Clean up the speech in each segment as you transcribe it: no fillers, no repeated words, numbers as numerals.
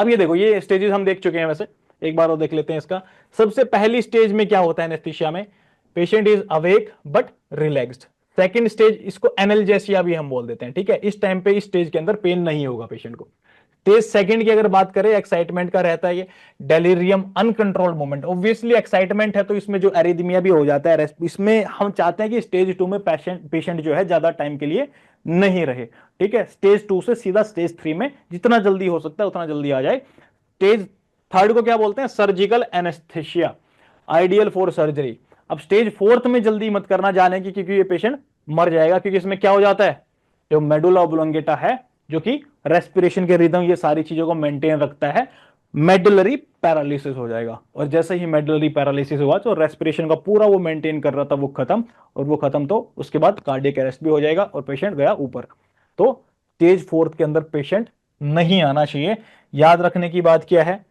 अब ये देखो, ये स्टेजेस हम देख चुके हैं, वैसे एक बार और देख लेते हैं इसका। सबसे पहली स्टेज में क्या होता है एनेस्थीसिया में? Patient is awake but relaxed. Second stage, इसको एनाल्जेसिया भी हम बोल देते हैं, ठीक है। इस टाइम पे इस स्टेज के अंदर पेन नहीं होगा पेशेंट को। स्टेज सेकंड की अगर बात करें, एक्साइटमेंट का रहता है ये, delirium, uncontrolled movement. Obviously excitement है तो इसमें जो एरिथमिया भी हो जाता है। इसमें हम चाहते हैं कि स्टेज 2 में पेशेंट जो है ज्यादा टाइम के लिए नहीं रहे, ठीक है। स्टेज 2 से सीधा स्टेज 3 में जितना जल्दी हो सकता है उतना जल्दी आ जाए। स्टेज थर्ड को क्या बोलते हैं? Surgical anaesthesia, ideal for surgery. अब स्टेज फोर्थ में जल्दी मत करना जाने की, क्योंकि ये पेशेंट मर जाएगा, क्योंकि इसमें क्या हो जाता है, जो मेडुला ओब्लोंगेटा है, जो कि रेस्पिरेशन के रिदम, ये सारी चीजों को मेंटेन रखता है, मेडुलरी पैरालिसिस हो जाएगा। और जैसे ही मेडुलरी पैरालिसिस हुआ तो रेस्पिरेशन का पूरा वो मेंटेन कर रहा था वो खत्म, और वो खत्म तो उसके बाद कार्डियक अरेस्ट भी हो जाएगा और पेशेंट गया ऊपर। तो स्टेज फोर्थ के अंदर पेशेंट नहीं आना चाहिए। याद रखने की बात क्या है,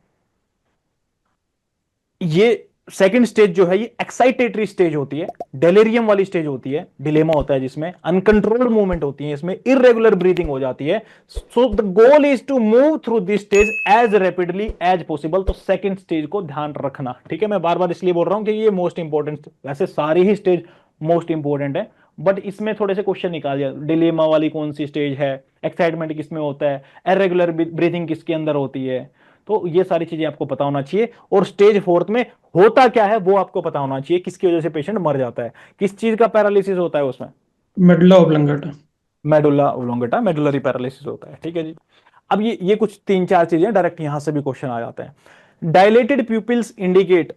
ये सेकंड स्टेज जो है ये एक्साइटेटरी स्टेज होती है, डेलेरियम वाली स्टेज होती है, डिलेमा होता है जिसमें अनकंट्रोल्ड मूवमेंट होती है, इसमें इरेगुलर ब्रीथिंग हो जाती है। So the goal is to move through this stage as rapidly as possible. तो सेकंड स्टेज को ध्यान रखना, ठीक है। मैं बार बार इसलिए बोल रहा हूं कि ये मोस्ट इंपॉर्टेंट, वैसे सारी ही स्टेज मोस्ट इंपॉर्टेंट है, बट इसमें थोड़े से क्वेश्चन निकाल दिया। डिलेमा वाली कौन सी स्टेज है, एक्साइटमेंट किसमें होता है, इरेगुलर ब्रीथिंग किसके अंदर होती है, तो ये सारी चीजें आपको पता होना चाहिए। और स्टेज फोर्थ में होता क्या है वो आपको पता होना चाहिए, किसकी वजह से पेशेंट मर जाता है, किस चीज का पैरालिसिस होता है उसमें? Medulla oblongata. Medulla oblongata, medullary paralysis होता है, ठीक है जी। अब ये कुछ तीन चार चीजें डायरेक्ट यहां से भी क्वेश्चन आ जाते हैं। डायलेटेड प्यूपिल्स इंडिकेट,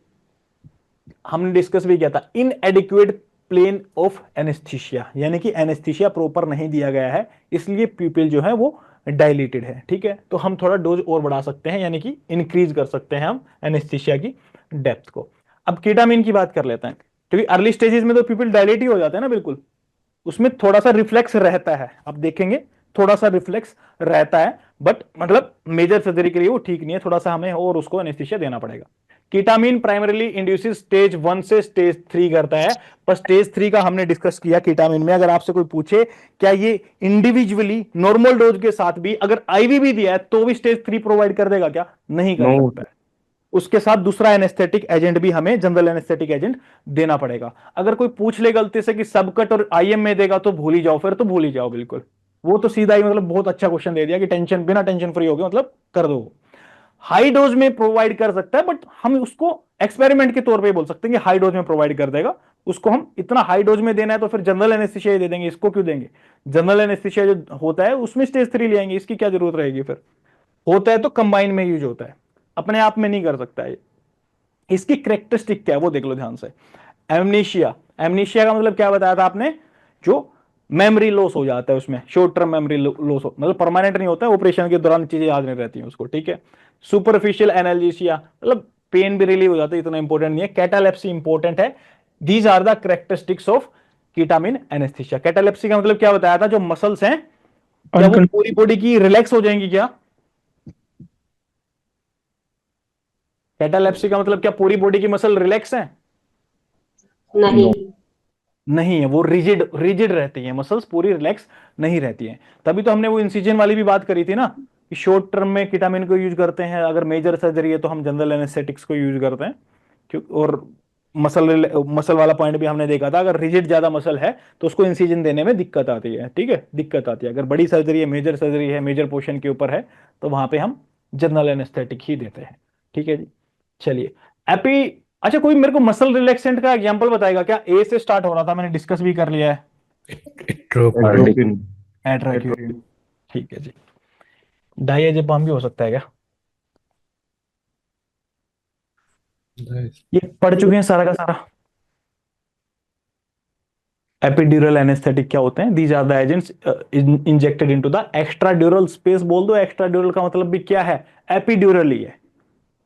हमने डिस्कस भी किया था, इनएडिक्वेट प्लेन ऑफ एनेस्थीसिया, यानी कि एनेस्थीसिया प्रॉपर नहीं दिया गया है, इसलिए प्यूपिल जो है वो डायलेटेड है, ठीक है। तो हम थोड़ा डोज और बढ़ा सकते हैं, यानी कि इंक्रीज कर सकते हैं हम एनेस्थीसिया की डेप्थ को। अब कीटामिन की बात कर लेते हैं, क्योंकि अर्ली स्टेजेस में तो प्यूपिल डायलेट ही हो जाते हैं ना, बिल्कुल। उसमें थोड़ा सा रिफ्लेक्स रहता है, आप देखेंगे थोड़ा सा रिफ्लेक्स रहता है, बट मतलब मेजर सर्जरी के लिए वो ठीक नहीं है, थोड़ा सा हमें और उसको एनेस्थीसिया देना पड़ेगा। कीटामिन प्राइमरीली इंड्यूसेस स्टेज 1 से स्टेज 3 करता है, पर स्टेज 3 का हमने डिस्कस किया कीटामिन में। अगर आपसे कोई पूछे क्या ये इंडिविजुअली नॉर्मल डोज के साथ भी अगर आईवी भी दिया है तो भी स्टेज 3 प्रोवाइड कर देगा क्या? नहीं कर नो। सकता है। उसके साथ दूसरा एनेस्थेटिक एजेंट भी हमें, जनरल एनेस्थेटिक एजेंट देना पड़ेगा। अगर कोई पूछ ले गलती से कि सबकट और आईएम में देगा तो भूल ही जाओ, फिर तो भूल ही जाओ बिल्कुल। वो तो सीधा ही मतलब बहुत अच्छा क्वेश्चन दे दिया कि टेंशन, बिना टेंशन फ्री हो गए, मतलब कर दो। हाई डोज में प्रोवाइड कर सकता है, बट हम उसको एक्सपेरिमेंट के तौर पे बोल सकते हैं कि हाई डोज में प्रोवाइड कर देगा। उसको हम इतना हाई डोज में देना है तो फिर जनरल एनेस्थीसिया दे देंगे, इसको क्यों देंगे? जनरल एनेस्थीसिया जो होता है उसमें स्टेज 3 ले आएंगे, इसकी क्या जरूरत रहेगी फिर? होता है तो कंबाइन में यूज होता है, अपने आप में नहीं कर सकता है। इसकी करेक्टरिस्टिक क्या है वो देख लो ध्यान से। एमनीशिया, एमनीशिया का मतलब क्या बताया था आपने? जो मेमोरी लॉस हो जाता है, उसमें शॉर्ट टर्म मेमोरी लॉस हो, मतलब परमानेंट नहीं होता है, ऑपरेशन के दौरान चीजें याद नहीं रहती हैं उसको, ठीक है। सुपरफिशियल एनाल्जेसिया, मतलब पेन भी रिलीव हो जाता है, इतना इंपॉर्टेंट नहीं है। कैटालेप्सी इंपॉर्टेंट है। These are the characteristics of ketamine anaesthesia. Catalepsy का मतलब क्या बताया था? जो मसल्स हैं क्या वो पूरी अनकंट्रोल। बॉडी की रिलैक्स हो जाएंगी क्या? कैटालेप्सी का मतलब क्या पूरी बॉडी की मसल रिलैक्स है? नो। नहीं। नहीं है, वो रिजिड रिजिड रहती है, मसल्स पूरी रिलैक्स नहीं रहती हैं। तभी तो हमने वो इंसिजन वाली भी बात करी थी ना, कि शॉर्ट टर्म में कीटामिन को यूज करते हैं, अगर मेजर सर्जरी है तो हम जनरल एनेस्थेटिक्स को यूज करते हैं। क्यों? और मसल मसल वाला पॉइंट भी हमने देखा था, अगर रिजिड ज्यादा मसल है तो उसको इंसिजन देने में दिक्कत आती है, ठीक है, दिक्कत आती है। अगर बड़ी सर्जरी है, मेजर सर्जरी है, मेजर पोर्शन के ऊपर है, तो वहां पे हम जनरल एनेस्थेटिक ही देते हैं, ठीक है जी। चलिए, एपी, अच्छा कोई मेरे को मसल रिलैक्सेंट का एग्जांपल बताएगा क्या? ए से स्टार्ट हो रहा था, मैंने डिस्कस भी कर लिया है। एट्रोपिन। एट्राक्यूरिन, ठीक है जी। डायजेपम भी हो सकता है क्या? ये पढ़ चुके हैं सारा का सारा। एपिड्यूरल एनेस्थेटिक क्या होते हैं? These are the agents injected into the extradural space. बोल दो एक्स्ट्राड्यूरल का मतलब भी क्या है? एपिड्यूरल ही है,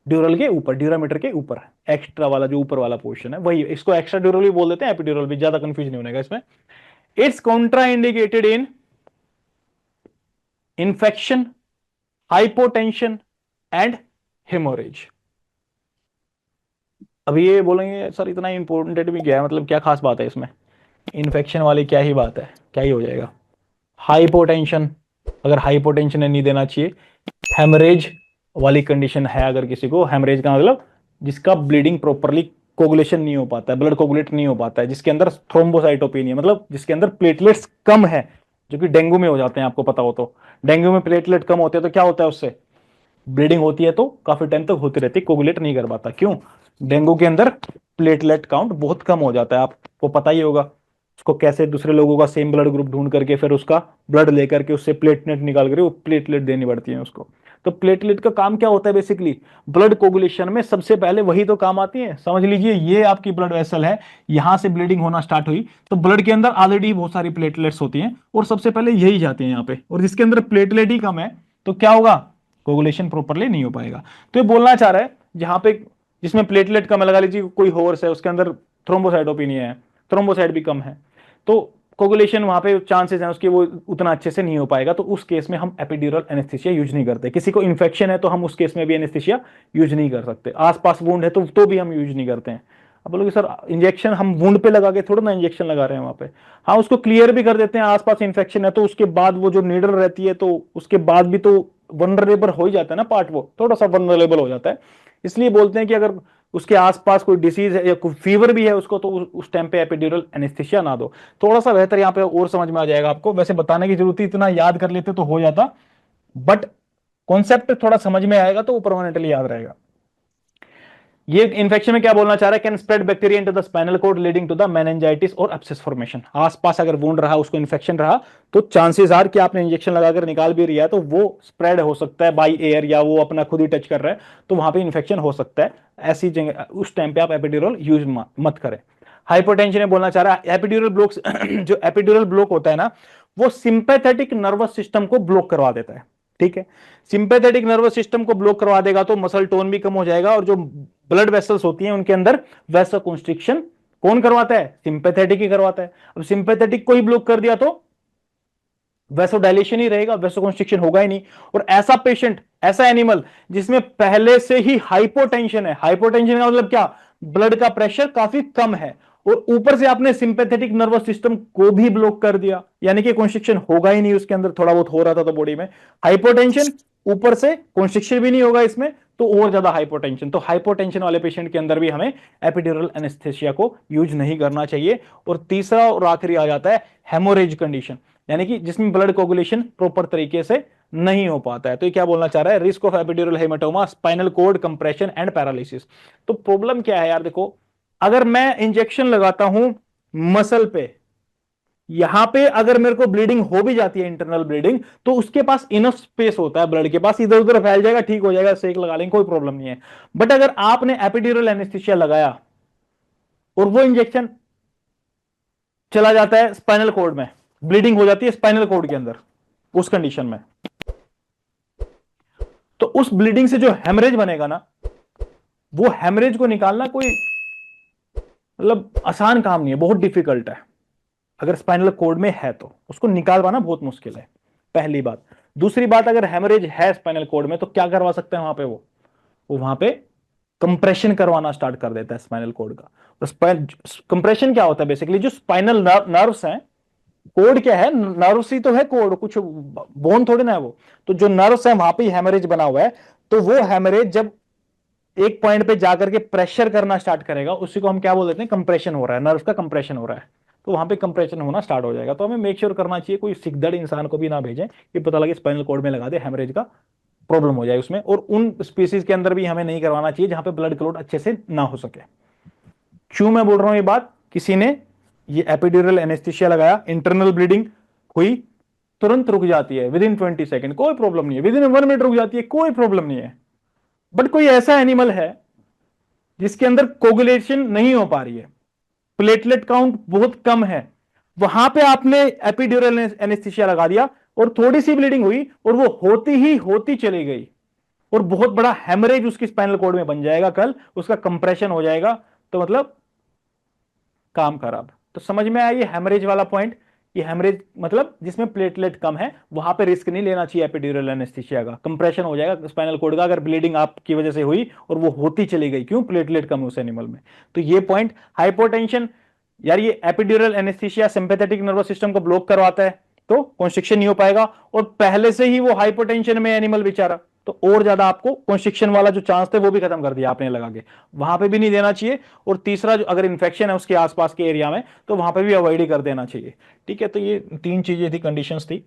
ड्यूरल के ऊपर, ड्यूरामीटर के ऊपर, एक्स्ट्रा वाला जो ऊपर वाला पोर्शन है वही, इसको एक्स्ट्रा ड्यूरल भी बोल देते हैं, एपिड्यूरल भी, ज्यादा कंफ्यूज नहीं होने का इसमें। It's Contra indicated in infection, hypotension and haemorrhage. अब ये बोलेंगे सर इतना इंपॉर्टेंट भी क्या है, मतलब क्या खास बात है इसमें? इन्फेक्शन वाली क्या ही बात है, क्या ही हो जाएगा। हाइपोटेंशन, अगर हाइपोटेंशन है नहीं देना चाहिए। हेमरेज, वाली कंडीशन है, अगर किसी को हेमरेज का मतलब जिसका ब्लीडिंग प्रॉपरली कोगुलेशन नहीं हो पाता है, ब्लड कोगुलेट नहीं हो पाता है, जिसके अंदर थ्रोम्बोसाइटोपेनिया मतलब जिसके अंदर प्लेटलेट्स कम है, जो कि डेंगू में हो जाते हैं, आपको पता हो तो। डेंगू में प्लेटलेट कम होते हैं तो क्या होता है, उससे ब्लीडिंग होती है तो काफी टाइम तक होती रहती है, कोगुलेट नहीं कर पाता। क्यों? डेंगू के अंदर प्लेटलेट काउंट बहुत कम हो जाता है, आपको पता ही होगा। उसको कैसे दूसरे लोगों का सेम ब्लड ग्रुप ढूंढ करके फिर उसका ब्लड लेकर के उससे प्लेटलेट निकाल करके वो प्लेटलेट देनी पड़ती है उसको। तो प्लेटलेट का काम क्या होता है बेसिकली, ब्लड कोगुलेशन में सबसे पहले वही तो काम आती है। समझ लीजिए ये आपकी ब्लड वेसल है, यहां से ब्लीडिंग होना स्टार्ट हुई तो ब्लड के अंदर ऑलरेडी बहुत सारी प्लेटलेट्स होती हैं और सबसे पहले यही जाते हैं यहाँ पे, और जिसके अंदर प्लेटलेट ही कम है तो क्या होगा, कोगुलेशन प्रॉपरली नहीं हो पाएगा। तो ये बोलना चाह रहा है जहां पे जिसमें प्लेटलेट कम है, लगा लीजिए कोई हॉर्स है उसके अंदर थ्रोम्बोसाइटोपिनिया है, थ्रोम्बोसाइट भी कम है, तो कोगुलेशन वहां पे चांसेस हैं उसके वो उतना अच्छे से नहीं हो पाएगा। तो उस केस में हम एपिड्यूरल एनेस्थीसिया यूज नहीं करते। किसी को इन्फेक्शन है तो हम उस केस में भी एनेस्थीसिया यूज नहीं कर सकते। आसपास वुंड है तो भी हम यूज नहीं करते हैं। अब बोलोगे सर इंजेक्शन हम वुंड पे लगा के थोड़ा ना इंजेक्शन लगा रहे हैं वहां पे, हाँ उसको क्लियर भी कर देते हैं, आसपास इन्फेक्शन है तो उसके बाद वो जो नीडल रहती है तो उसके बाद भी तो वनरेबल हो ही जाता है ना पार्ट, वो थोड़ा सा वनरेबल हो जाता है। इसलिए बोलते हैं कि अगर उसके आसपास कोई डिसीज है या कोई फीवर भी है उसको, तो उस टाइम पे एपिड्यूरल एनेस्थीसिया ना दो। थोड़ा सा बेहतर यहाँ पे और समझ में आ जाएगा आपको, वैसे बताने की जरूरत ही, इतना याद कर लेते तो हो जाता, बट कॉन्सेप्ट थोड़ा समझ में आएगा तो वो परमानेंटली याद रहेगा। ये इन्फेक्शन में क्या बोलना चाह रहा है, can spread bacteria into the spinal cord leading to the meningitis और एब्सेस फॉर्मेशन। आसपास अगर वुंड रहा, उसको इन्फेक्शन रहा, तो चांसेस आर कि आपने इंजेक्शन लगाकर निकाल भी रिया है तो वो स्प्रेड हो सकता है बाय एयर, या वो अपना खुद ही टच कर रहा है तो वहां पे इन्फेक्शन हो सकता है। ऐसी जगह उस टाइम पे आप एपिड्यूरल यूज मत करें। हाइपोटेंशन में बोलना चाह रहा है एपिड्यूरल ब्लॉक, जो एपिड्यूरल ब्लॉक होता है ना, वो सिंपैथेटिक नर्वस सिस्टम को ब्लॉक करवा देता है। ठीक है, सिंपैथेटिक नर्वस सिस्टम को ब्लॉक करवा देगा तो मसल टोन भी कम हो जाएगा, और जो ब्लड वेसल्स होती हैं उनके अंदर वैसोकंस्ट्रिक्शन कौन करवाता है, सिंपैथेटिक ही करवाता है। अब सिंपैथेटिक को ही ब्लॉक कर दिया तो वैसोडाइलेशन ही रहेगा, वैसोकंस्ट्रिक्शन होगा ही नहीं। और ऐसा पेशेंट, ऐसा एनिमल जिसमें पहले से ही हाइपोटेंशन है, हाइपोटेंशन का मतलब क्या, ब्लड का प्रेशर काफी कम है, और ऊपर से आपने सिंपैथेटिक नर्वस सिस्टम को भी ब्लॉक कर दिया, यानी कि कॉन्स्ट्रिक्शन होगा ही नहीं उसके अंदर, थोड़ा बहुत हो रहा था तो बॉडी में हाइपोटेंशन, ऊपर से कॉन्स्ट्रिक्शन भी नहीं होगा इसमें तो और ज्यादा हाइपोटेंशन। तो हाइपोटेंशन वाले पेशेंट के अंदर भी हमें एपिड्यूरल एनेस्थेसिया को यूज नहीं करना चाहिए। और तीसरा और आखिरी आ जाता है हेमोरेज कंडीशन, यानी कि जिसमें ब्लड कोगुलेशन प्रॉपर तरीके से नहीं हो पाता है। तो ये क्या बोलना चाह रहा है, risk of epidural hematoma, spinal cord compression and paralysis. तो प्रॉब्लम क्या है यार, देखो अगर मैं इंजेक्शन लगाता हूं मसल पे, यहां पे अगर मेरे को ब्लीडिंग हो भी जाती है, इंटरनल ब्लीडिंग, तो उसके पास इनफ स्पेस होता है ब्लड के पास, इधर उधर फैल जाएगा, ठीक हो जाएगा, सेक लगा लेंगे, कोई प्रॉब्लम नहीं है। बट अगर आपने एपिड्यूरल एनेस्थीसिया लगाया और वो इंजेक्शन चला जाता है स्पाइनल कॉर्ड में, ब्लीडिंग हो जाती है स्पाइनल कॉर्ड के अंदर, उस कंडीशन में तो उस ब्लीडिंग से जो हेमरेज बनेगा ना, वो हेमरेज को निकालना कोई मतलब आसान काम नहीं है, बहुत डिफिकल्ट है। अगर स्पाइनल कॉर्ड में है तो उसको निकाल पाना बहुत मुश्किल है, पहली बात। दूसरी बात, अगर हेमरेज है स्पाइनल कॉर्ड में तो क्या करवा सकते हैं वहां पे, वो वहां पे कंप्रेशन करवाना स्टार्ट कर देता है स्पाइनल कॉर्ड का। तो कंप्रेशन क्या होता है बेसिकली, जो स्पाइनल नर्व्स हैं, कोड क्या है, नर्व्स ही तो है, कोड कुछ बोन थोड़ी ना है वो, तो जो नर्व्स है वहां पे हेमरेज बना हुआ है, तो वो हेमरेज जब एक पॉइंट पे जाकर के प्रेशर करना स्टार्ट करेगा, उसी को हम क्या बोल देते हैं, कंप्रेशन हो रहा है, नर्व का कंप्रेशन हो रहा है, तो वहां पे कंप्रेशन होना स्टार्ट हो जाएगा। तो हमें मेक श्योर करना चाहिए कोई सिकदड़ इंसान को भी ना भेजें कि पता लगे स्पाइनल कॉर्ड में लगा दे, हेमरेज का प्रॉब्लम हो जाए उसमें। और उन स्पीसीज के अंदर भी हमें नहीं करवाना चाहिए जहां पे ब्लड क्लॉट अच्छे से ना हो सके। क्यों मैं बोल रहा हूं ये बात, किसी ने ये एपिड्यूरल एनेस्थीसिया लगाया, इंटरनल ब्लीडिंग हुई, तुरंत रुक जाती है विद इन 20 सेकंड, कोई प्रॉब्लम नहीं है, विद इन 1 मिनट रुक जाती है, कोई प्रॉब्लम नहीं है। बट कोई ऐसा एनिमल है जिसके अंदर कोगुलेशन नहीं हो पा रही है, प्लेटलेट काउंट बहुत कम है, वहां पे आपने एपिड्यूरल एनेस्थीसिया लगा दिया और थोड़ी सी ब्लीडिंग हुई और वो होती ही होती चली गई, और बहुत बड़ा हेमरेज उसकी स्पाइनल कॉर्ड में बन जाएगा, कल उसका कंप्रेशन हो जाएगा, तो मतलब काम खराब। तो समझ में आया ये हेमरेज वाला पॉइंट, ये हेमरेज मतलब जिसमें प्लेटलेट कम है, वहां पे रिस्क नहीं लेना चाहिए एपिड्यूरल एनेस्थीसिया का, कंप्रेशन हो जाएगा स्पाइनल कॉर्ड का अगर ब्लीडिंग आपकी वजह से हुई और वो होती चली गई, क्यों, प्लेटलेट कम है उस एनिमल में। तो ये पॉइंट, हाइपोटेंशन यार, ये epidural anaesthesia sympathetic nervous system को ब्लॉक करवाता है, तो कॉन्स्ट्रिक्शन नहीं हो पाएगा, और पहले से ही वो हाइपोटेंशन में एनिमल बेचारा, तो और ज्यादा आपको कॉन्स्ट्रिक्शन वाला जो चांस थे वो भी खत्म कर दिया आपने लगा के, वहां पे भी नहीं देना चाहिए। और तीसरा, जो अगर इन्फेक्शन है उसके आसपास के एरिया में, तो वहां पे भी अवॉइड ही कर देना चाहिए। ठीक है, तो ये 3 चीजें थी, कंडीशंस थी